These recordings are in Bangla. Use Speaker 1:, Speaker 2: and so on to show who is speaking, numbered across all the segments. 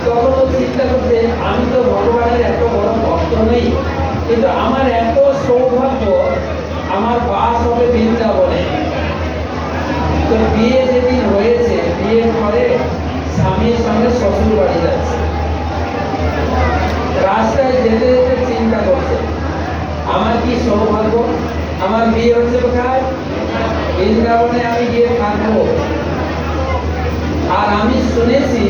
Speaker 1: তখন ও চিন্তা করছে আমি তো ভগবানের এত বড় ভক্ত নই, কিন্তু আমার এত সৌভাগ্য আমার বাস হবে বৃন্দাবনে। তো বিয়ে যেদিন হয়েছে, বিয়ের পরে স্বামীর সঙ্গে শ্বশুর বাড়ি যাচ্ছে, রাস্তায় যেতে যেতে চিন্তা করছে আমার কি সৌভাগ্য, আমার বিয়ে হচ্ছে কোথায়, বৃন্দাবনে আমি গিয়ে থাকবো। আর আমি শুনেছি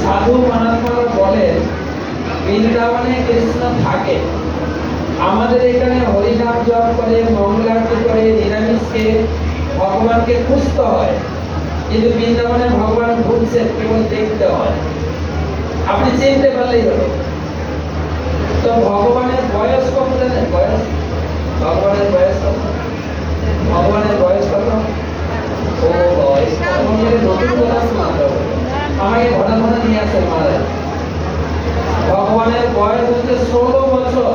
Speaker 1: সাধু মহাত্মারা বলেন বৃন্দাবনে কৃষ্ণ থাকে। আমাদের এখানে হরিনাম জপ করে, মঙ্গলারতি করে, নিরামিষ খেয়ে ভগবানকে খুঁজতে হয়, কিন্তু বৃন্দাবনে ভগবান ঘুরছে, কেবল দেখতে হয়, আপনি চিনতে পারলেই হলো। তো ভগবানের বয়স কত জানেন? বয়স, ভগবানের বয়স কত? ভগবানের বয়স কত? ও বয়স নতুন কথা শোনাতে হবে, আমাকে ঘন ঘন নিয়ে আসে মহারাজ। ভগবানের বয়স হচ্ছে 16 বছর,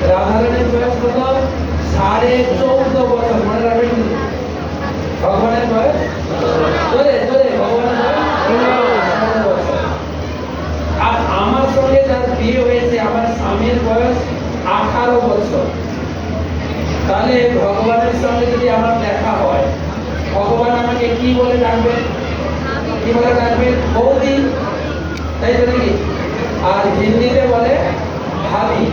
Speaker 1: রাধারানীর বয়স কত? 14.5 বছর, মনে রাখবেন। ভগবানের বয়স ধরে ধরে ভগবানের বয়স 16 বছর। আর আমার সঙ্গে যার বিয়ে হয়েছে আমার স্বামীর বয়স 18 বছর। তাহলে ভগবানের সঙ্গে যদি আমার দেখা হয়, ভগবান আমাকে কি বলে ডাকবেন? কি বলে ডাকবেন? বৌদি, তাই তো নাকি? আর হিন্দিতে বলে ভাবি।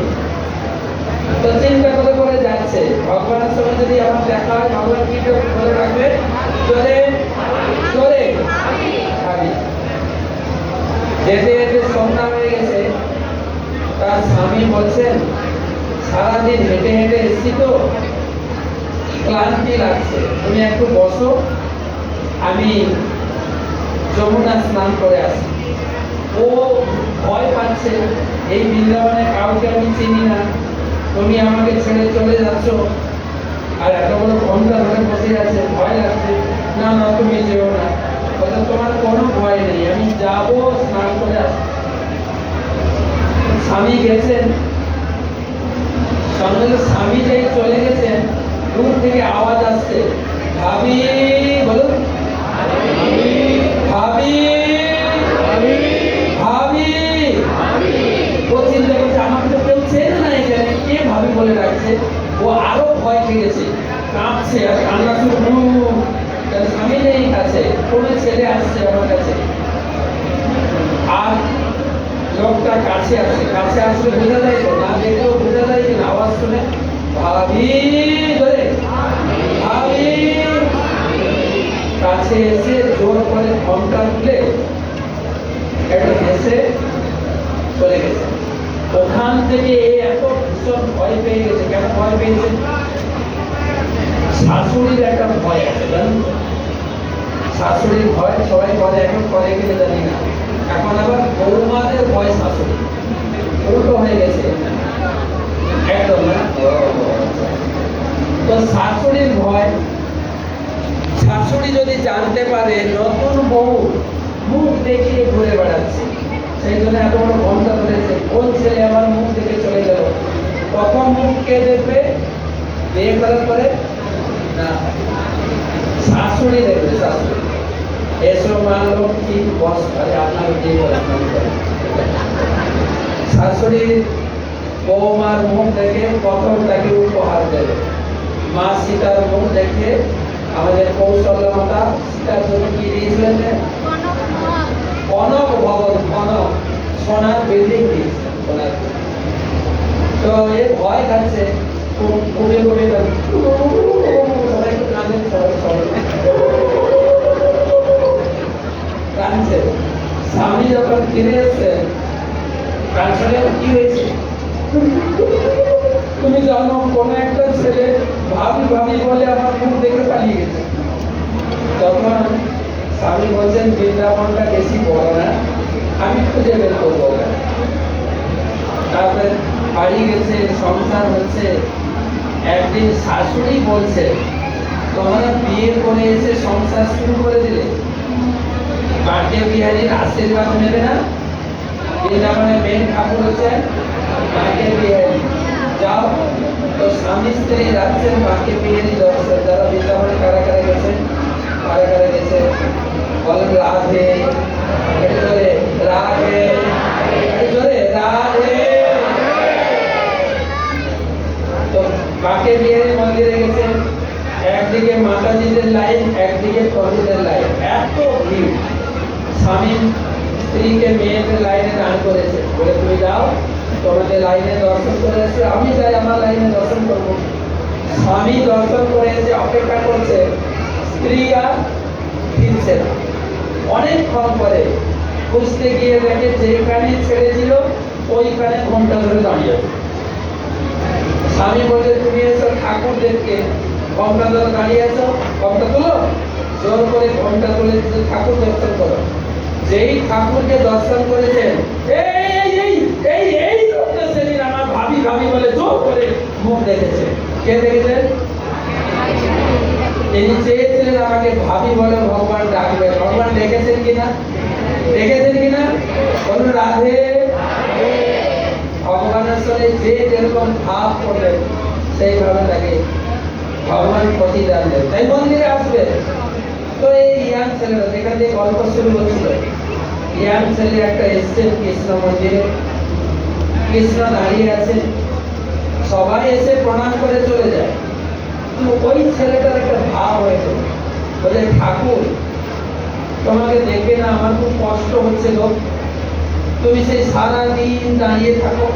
Speaker 1: তো চিন্তা করে করে যাচ্ছে, ভগবানের সঙ্গে যদি আমার দেখা হয় ভগবান কি বলে ডাকবে? চলে চলে ভাবি। যেতে যেতে সন্ধ্যা হয়ে গেছে, তার স্বামী বলছেন সারাদিন হেঁটে হেঁটে এসছি তো ক্লান্তি লাগছে, তুমি একটু বসো, আমি যমুনা স্নান করে আসি। ও ভয় পাচ্ছে, এই বৃন্দাবনে কাউকে আমি চিনি না, তুমি আমাকে ছেড়ে চলে যাচ্ছ, আর এত বড় ঘন্টা ধরে বসে আছে, ভয় লাগছে। না না তুমি যেও না, বলে তোমার কোনো ভয় নেই, আমি যাবো, স্নান করে আসি। স্বামী গেছেন, সঙ্গে স্বামী যেই চলে গেছেন, দূর থেকে আওয়াজ আসছে, ভাবি, বলুন ভাবি ভাবি। ও চিন্তা করছে আমাকে তো কেউ চেনে না, এখানে কে ভাবি বলে ডাকছে। ও আরো ভয় পেয়ে গেছে, কাঁপছে আর কান্না শুরু। স্বামী নেই কাছে, কোনো ছেলে আসছে আমার কাছে, আর লোকটা কাছে আসে, কাছে আসলে বোঝা যায় তো, না দেখলেও বোঝা যায় যে আওয়াজ শুনে ভাবি ধরে ভাবি। কাছে এসে জোর করে ঘন্টা তুলে একটা হেসে চলে গেছে। ওখান থেকে এত ভীষণ ভয় পেয়ে গেছে। কেন ভয় পেয়েছে? শাশুড়ির একটা ভয় আছে, জানেন? শাশুড়ির ভয় সবাই করে, এখন করে গেলে জানি না, এখন আবার বৌমাদের ভয় শাশুড়ি, উল্টো হয়ে গেছে একদম না। তো শাশুড়ির ভয়, শাশুড়ি যদি জানতে পারে নতুন বউ মুখ দেখিয়ে ঘুরে বেড়াচ্ছে, সেই জন্য এত বড় ঘন্টা ধরেছে, কোন ছেলে আমার মুখ দেখে চলে গেল, তখন মুখ কে দেখবে? বিয়ে করার পরে না, শাশুড়ি দেখবে, শাশুড়ি। এসো মা লক্ষ্মী, বস করে আপনার বিয়ে করে। শাশুড়ি বৌমার মুখ দেখে প্রথম তাকে উপহার দেবে। মা সীতার মুখ দেখে আমাদের কৌশল্য মাতা সীতার জন্য কি দিয়েছিলেন? কনক ভবন, কনক, সোনার বিল্ডিং দিয়েছিলেন, সোনার। তো এ ভয় খাচ্ছে, ঘুরে ঘুরে সবাই একটু কাঁদেন, সবাই কাঁদছে। স্বামী যখন ফিরে এসছেন, কাঁদছে কি হয়েছে? তুমি জানো কোন একটা ছেলে ভাবি ভাবি বলে আমার মুখ দেখে পালিয়ে গেছে। তখন স্বামী বলছেন বৃন্দাবনটা বেশি বড় না, আমি খুঁজে বের করবো। তারপরে বাড়ি গেছে, সংসার হচ্ছে। একদিন শাশুড়ি বলছে তোমরা বিয়ে করে এসে সংসার শুরু করে দিলে, বাঁকে বিহারীর আশীর্বাদ নেবে না? বৃন্দাবনে মেন ঠাকুর হচ্ছেন বাঁকে বিহারী, যাও। তো স্বামী স্ত্রী যাচ্ছেন বাঁকে বিহারী দর্শন। যারা বৃন্দাবনে কারা কারা গেছেন, কারা কারা গেছে বলেন রাধে, একদিকে তরুণের লাইন, এত ভিড়। স্বামী স্ত্রীকে মেয়েদের লাইনে দাঁড় করেছে, বলে তুমি যাও, তোমাদের লাইনে দর্শন করে এসে আমি যাই আমার লাইনে দর্শন করবো। স্বামী দর্শন করে এসে অপেক্ষা করছে, স্ত্রী আর ফিরছে না। অনেকক্ষণ পরে খুঁজতে গিয়ে দেখে যেখানে ছেড়েছিল ওইখানে ঘন্টা ধরে দাঁড়িয়ে আছে। স্বামী বলছে তুমি এসো ঠাকুর দেখতে, ঘন্টা ধরে দাঁড়িয়ে আছো, ঘন্টা তুলো। জোর করে ঘন্টা তুলে ঠাকুর দর্শন করো। যেই ঠাকুরকে দর্শন করেছেন, এই লোকটা সেদিন আমার ভাবি ভাবি বলে জোর করে মুখ দেখেছে। কে দেখেছেন? তিনি চেয়েছিলেন আমাকে ভাবি বলে ভগবান ডাকবে। ভগবান দেখেছেন কিনা? দেখেছেন কিনা? বলুন রাধে। ভগবানের সঙ্গে যে যেরকম ভাব করবেন সেইভাবে তাকে ভগবান প্রতিদান দেন। তাই মন্দিরে আসবে। তো এই ইয়াং ছেলেরা যেখান থেকে গল্প শুরু হচ্ছিল, ইয়াং ছেলে একটা এসছেন কৃষ্ণ মন্দিরে। কৃষ্ণ দাঁড়িয়ে আছেন, সবাই এসে প্রণাম করে চলে যায়। কিন্তু ওই ছেলেটার একটা ভাব হয়েছে, বলে ঠাকুর তোমাকে দেখে না আমার খুব কষ্ট হচ্ছে গো। তুমি সেই সারাদিন দাঁড়িয়ে থাকো,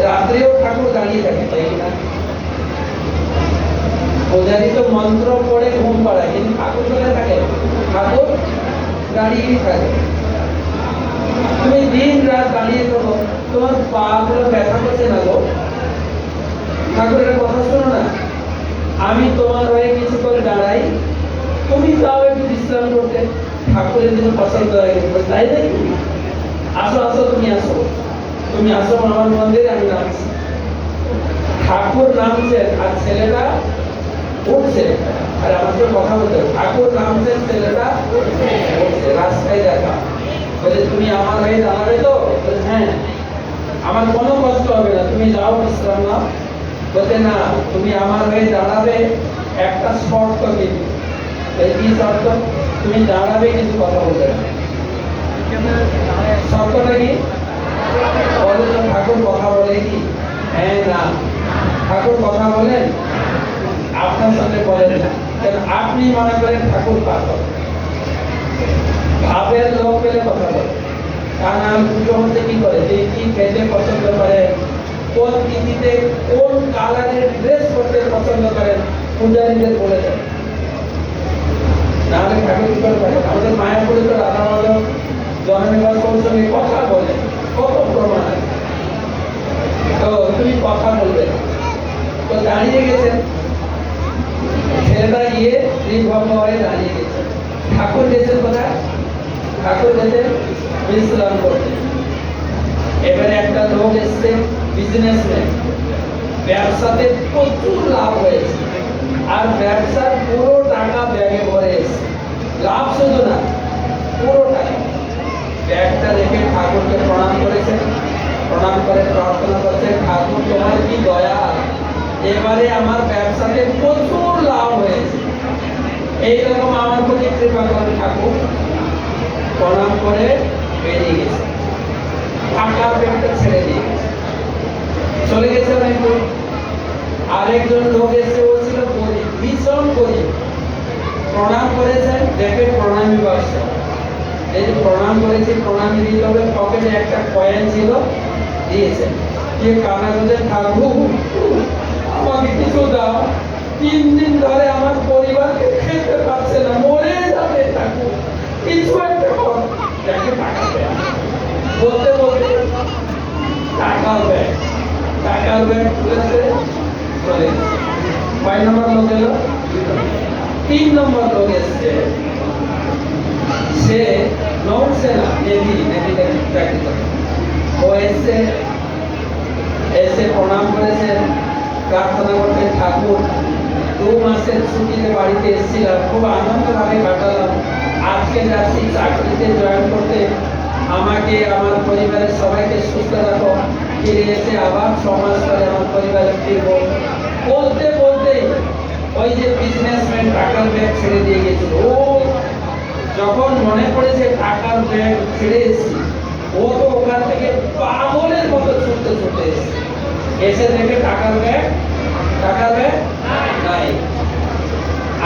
Speaker 1: রাত্রেও ঠাকুর দাঁড়িয়ে থাকে, তাই না? পূজারি তো মন্ত্র পড়ে ঘুম পাড়ায়, কিন্তু ঠাকুর কোথায় থাকে? ঠাকুর দাঁড়িয়েই থাকে। তুমি দিন রাত দাঁড়িয়ে থাকো, তোমার পা গুলো ব্যথা করছে না গো? ঠাকুরের কথা শোনো না, আমি তোমার হয়ে কিছু করে দাঁড়াই, তুমি যাও একটু বিশ্রাম করতে। ঠাকুরের জন্য পছন্দ হয়ে গেছে, তাই নাকি? আসো আসো, তুমি আসো, তুমি আসো আমার মন্দিরে, আমি নামছি। ঠাকুর নামছেন আর ছেলেটা উঠছে, আর আমার সাথে কথা বলতে, ঠাকুর নামছেন ছেলেটা উঠছে, রাস্তায় দেখা। বলে তুমি আমার হয়ে দাঁড়াবে তো? হ্যাঁ, আমার কোনো কষ্ট হবে না, তুমি যাও বিশ্রাম নাও। বলতে না, তুমি আমার হয়ে দাঁড়াবে, একটা শর্ত কিন্তু। কি শর্ত? তুমি দাঁড়াবে কিন্তু কথা বলতে না। শর্তটা কি? বলে তো ঠাকুর কথা বলে কি? হ্যাঁ না, ঠাকুর কথা বলেন, আপনার সঙ্গে বলেন না, কারণ আপনি মনে করেন ঠাকুর পাগল। ভাবের লোক পেলে কথা বলে। কারণ পুজো হচ্ছে কি করে, যে কি খেতে পছন্দ করে, কোন তিথিতে কোন কালারের ড্রেস করতে পছন্দ করেন, পূজারীদের বলে দেন। নাহলে ঠাকুর কি করে পারে? আমাদের মায়াপুরে তো রাধা মাধব জননিবাস সঙ্গে কথা বলে, কত প্রমাণ আছে। তো তুমি কথা বলবে, তো দাঁড়িয়ে গেছেন ছেলেটা, গিয়ে শ্রীভঙ্গ হয়ে দাঁড়িয়ে গেছে। ঠাকুর গেছেন কোথায়? ঠাকুর গেছেন বিশ্রাম করতে। এবারে একটা লোক এসছে, বিজনেসম্যান, ব্যবসাতে প্রচুর লাভ হয়েছে, আর ব্যবসার পুরো টাকা ব্যাগে ভরে এসছে। লাভ শুধু না, পুরো টাকা। ব্যাগটা রেখে ঠাকুরকে প্রণাম করেছেন, প্রণাম করে প্রার্থনা করছেন, ঠাকুর তোমার কি দয়া, এবারে আমার ব্যবসাতে প্রচুর লাভ হয়েছে, এইরকম আমার প্রতি কৃপা করেন ঠাকুর। প্রণাম করে বেরিয়ে গেছে, টাকার ব্যাগটা ছেড়ে দিয়ে গেছে, চলে গেছে অনেক দূর। আরেকজন লোক এসে বলছিল গরিব, ভীষণ গরিব, প্রণাম করেছেন, দেখে প্রণামী বাক্স, এই যে প্রণাম করেছি প্রণামী দিতে হবে, পকেটে একটা কয়েন ছিল, দিয়েছেন। যে কানাগঞ্জের ঠাকুর আমাকে কিছু দাও, 3 দিন ধরে আমার পরিবারকে খেতে পারছে না, মরে যাবে ঠাকুর, কিছু একটা কর। দেখে টাকা দেয়, বলতে বলতে টাকার ব্যাগ, টাকার ব্যাগ তুলেছে, চলে গেছে। 5 নম্বর লোক এলো, 3 নম্বর লোক এসছে, সে নৌসেনা, নেভিতে চাকরি করে। ও এসে প্রণাম করেছেন, প্রার্থনা করতেন, ঠাকুর 2 মাসের ছুটিতে বাড়িতে এসেছিলাম, খুব আনন্দভাবে কাটালাম, আজকে যাচ্ছি চাকরিতে জয়েন করতে, আমাকে আমার পরিবারের সবাইকে সুস্থ রাখো, ফিরে এসে আবার 6 মাস পরে আমার পরিবারে ফিরবো। বলতে বলতে ওই যে বিজনেসম্যান টাকার ব্যাগ ছেড়ে দিয়ে গেছিল, ও যখন মনে পড়েছে টাকার ব্যাগ ছেড়ে এসেছি, ও তো ওখান থেকে পাগলের মতো ছুটতে ছুটতে এসেছে। এসে দেখে টাকার ব্যাগ নাই।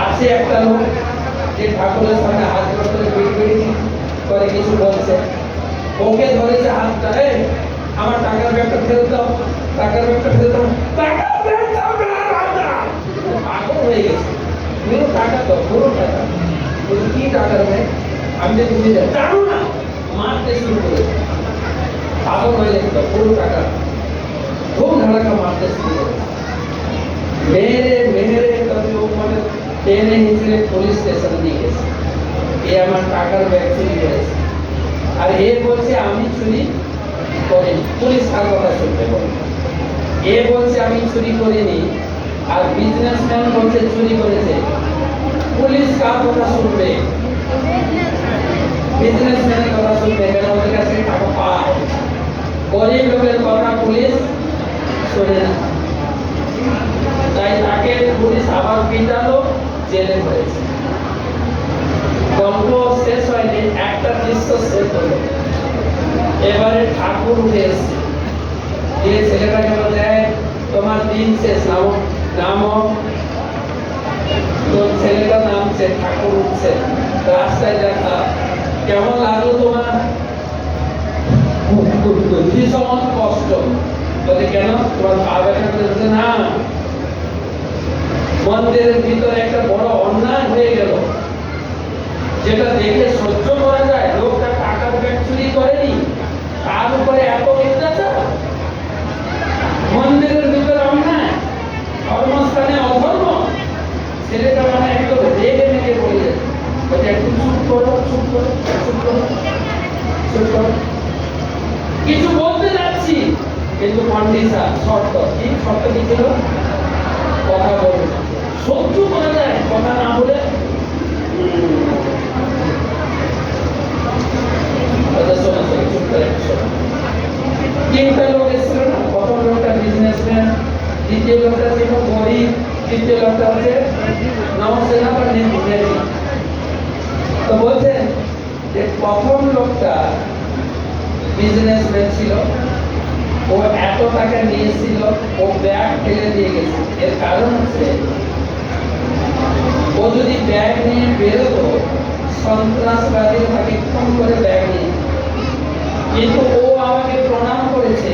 Speaker 1: আছে একটা লোক যে ঠাকুরের সামনে হাত করে বেড়ি করে কিছু বলছে, ওকে ধরেছে হাতটা, এই আমার টাকার ব্যাগটা ফেরত দাও, টাকার ব্যাগটা ফেরত দাও, টাকার ব্যাগ দাও না, পাগল হয়ে গেছে। পুরো টাকা তো পুরো টাকা, বলি কি টাকার ব্যাগ, আমি তো বুঝে যাই, জানো না, মারতে শুরু করে পাগল হয়ে গেছে তো পুরো টাকা, খুব ধারাকা মারতে শুরু করে, মেরে মেরে তবে ও মানে টেনে হিচড়ে পুলিশ স্টেশন দিয়ে গেছে, এ আমার টাকার ব্যাগ চুরি করেছে। আর এ বলছে আমি চুরি করিনি, পুলিশ কার কথা শুনতে বলে, এ বলছে আমি চুরি করিনি, আর বিজনেসম্যান বলছে চুরি করেছে, পুলিশ কার কথা শুনবে? বিজনেসম্যানের কথা শুনবে, কেন ওদের কাছে টাকা পায়, গরিব লোকের কথা পুলিশ শোনে না, তাই তাকে পুলিশ আবার পিটালো, জেলে হয়েছে। গল্প শেষ হয়নি, একটা দৃশ্য শেষ হলো, এবারে ঠাকুর উঠে এসছে, যে ছেলেটাকে বলে তোমার দিন শেষ, নামো, তো ছেলেটা নামছে, ঠাকুর উঠছে, রাস্তায় দেখা, কেমন লাগলো তোমার? ভীষণ কষ্ট। বলে কেন? তোমার পা ব্যথা করেছে? না, মন্দিরের ভিতরে একটা বড় অন্যায় হয়ে গেল, যেটা দেখে সহ্য করা যায়, লোকটা টাকার ব্যাগ চুরি করেনি, তার উপরে এত অত্যাচার, মন্দিরের ভিতরে অন্যায়, ধর্মস্থানে অধর্ম, ছেলেটা মানে একদম রেগে মেগে বলে যাচ্ছে, বলছে একটু চুপ করো, চুপ করো, চুপ করো, চুপ করো, কিছু বলতে যাচ্ছি, কিন্তু কন্ডিশন শর্ত, কি শর্ত কি ছিল? কথা বলবে, সহ্য করা যায়, কথা না বলে তিনটা লোক এসেছিল না, প্রথম লোকটা বিজনেসম্যান, দ্বিতীয় লোকটা ছিল গরিব, তৃতীয় লোকটা হচ্ছে নৌসেনা বা নেভি। তো বলছেন যে প্রথম লোকটা বিজনেসম্যান ছিল, ও এত টাকা নিয়েছিল, ও ব্যাগ ফেলে দিয়ে গেছে, এর কারণ হচ্ছে ও যদি ব্যাগ নিয়ে বেরোতো, সন্ত্রাসবাদী তাকে খুন করে ব্যাগ নিয়ে, কিন্তু ও আমাকে প্রণাম করেছে,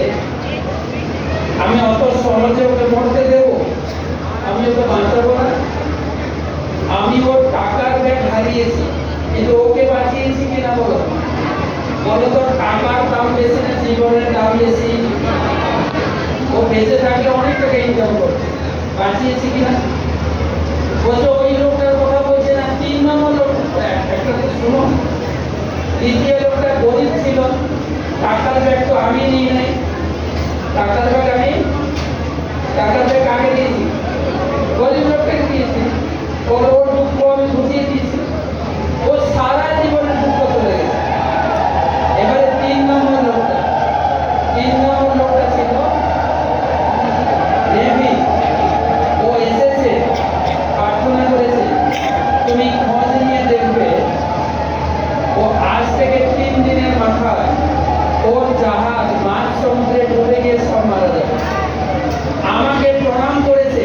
Speaker 1: আমি অত সহজে ওকে মরতে দেব? আমি ওকে বাঁচাবো না? আমি ওর টাকার ব্যাগ হারিয়েছি, কিন্তু ওকে বাঁচিয়েছি কিনা বলো? বলো তো, টাকার দাম বেশি না জীবনের দাম বেশি? ও বেঁচে থাকলে অনেক টাকা ইনকাম করছে, বাঁচিয়েছি কিনা? বলছো ওই লোকটার কথা বলছে না, 3 নম্বর লোকটা, একটা শুনো, দ্বিতীয় লোকটা গরিব ছিল, টাকার ব্যাগ তো আমি নিই নাই, টাকার ব্যাগ আগে দিয়েছি, গরিব লোকটাকে দিয়েছি, ওর দুঃখ আমি বুঝিয়ে দিয়েছি, ও সারা জীবনে দুঃখ চলে গেছে। এবারে 3 নম্বর লোকটা ছিল নেভি, ও এসেছে, প্রার্থনা করেছে, তুমি খোঁজ নিয়ে দেখবে, ও আজ থেকে 3 দিনের মাথায় ওর জাহাজ মাঝ সমুদ্রে ডুবে গিয়ে সব মারা যাবে। আমাকে প্রণাম করেছে,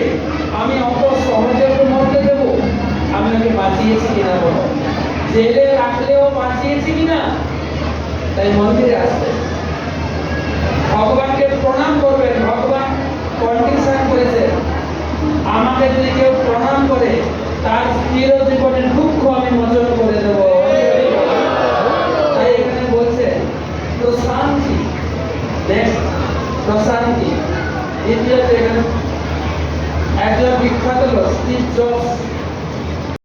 Speaker 1: আমি অত সহজে মরতে দেবো? আমি ওকে বাঁচিয়েছি কিনা বলো? জেলে রাখলেও বাঁচিয়েছি কিনা? তাই মন্দিরে আসবে, ভগবানকে প্রণাম করবেন, ভগবান কন্ডিশন করেছে, আমাকে যদি কেউ প্রণাম করে, তার চির জীবনের দুঃখ আমি মোচন করে দেব। তাই এখানে বলছে প্রশান্তি, প্রশান্তি। দ্বিতীয়ত এখানে একজন বিখ্যাত লোক স্টিভ জবস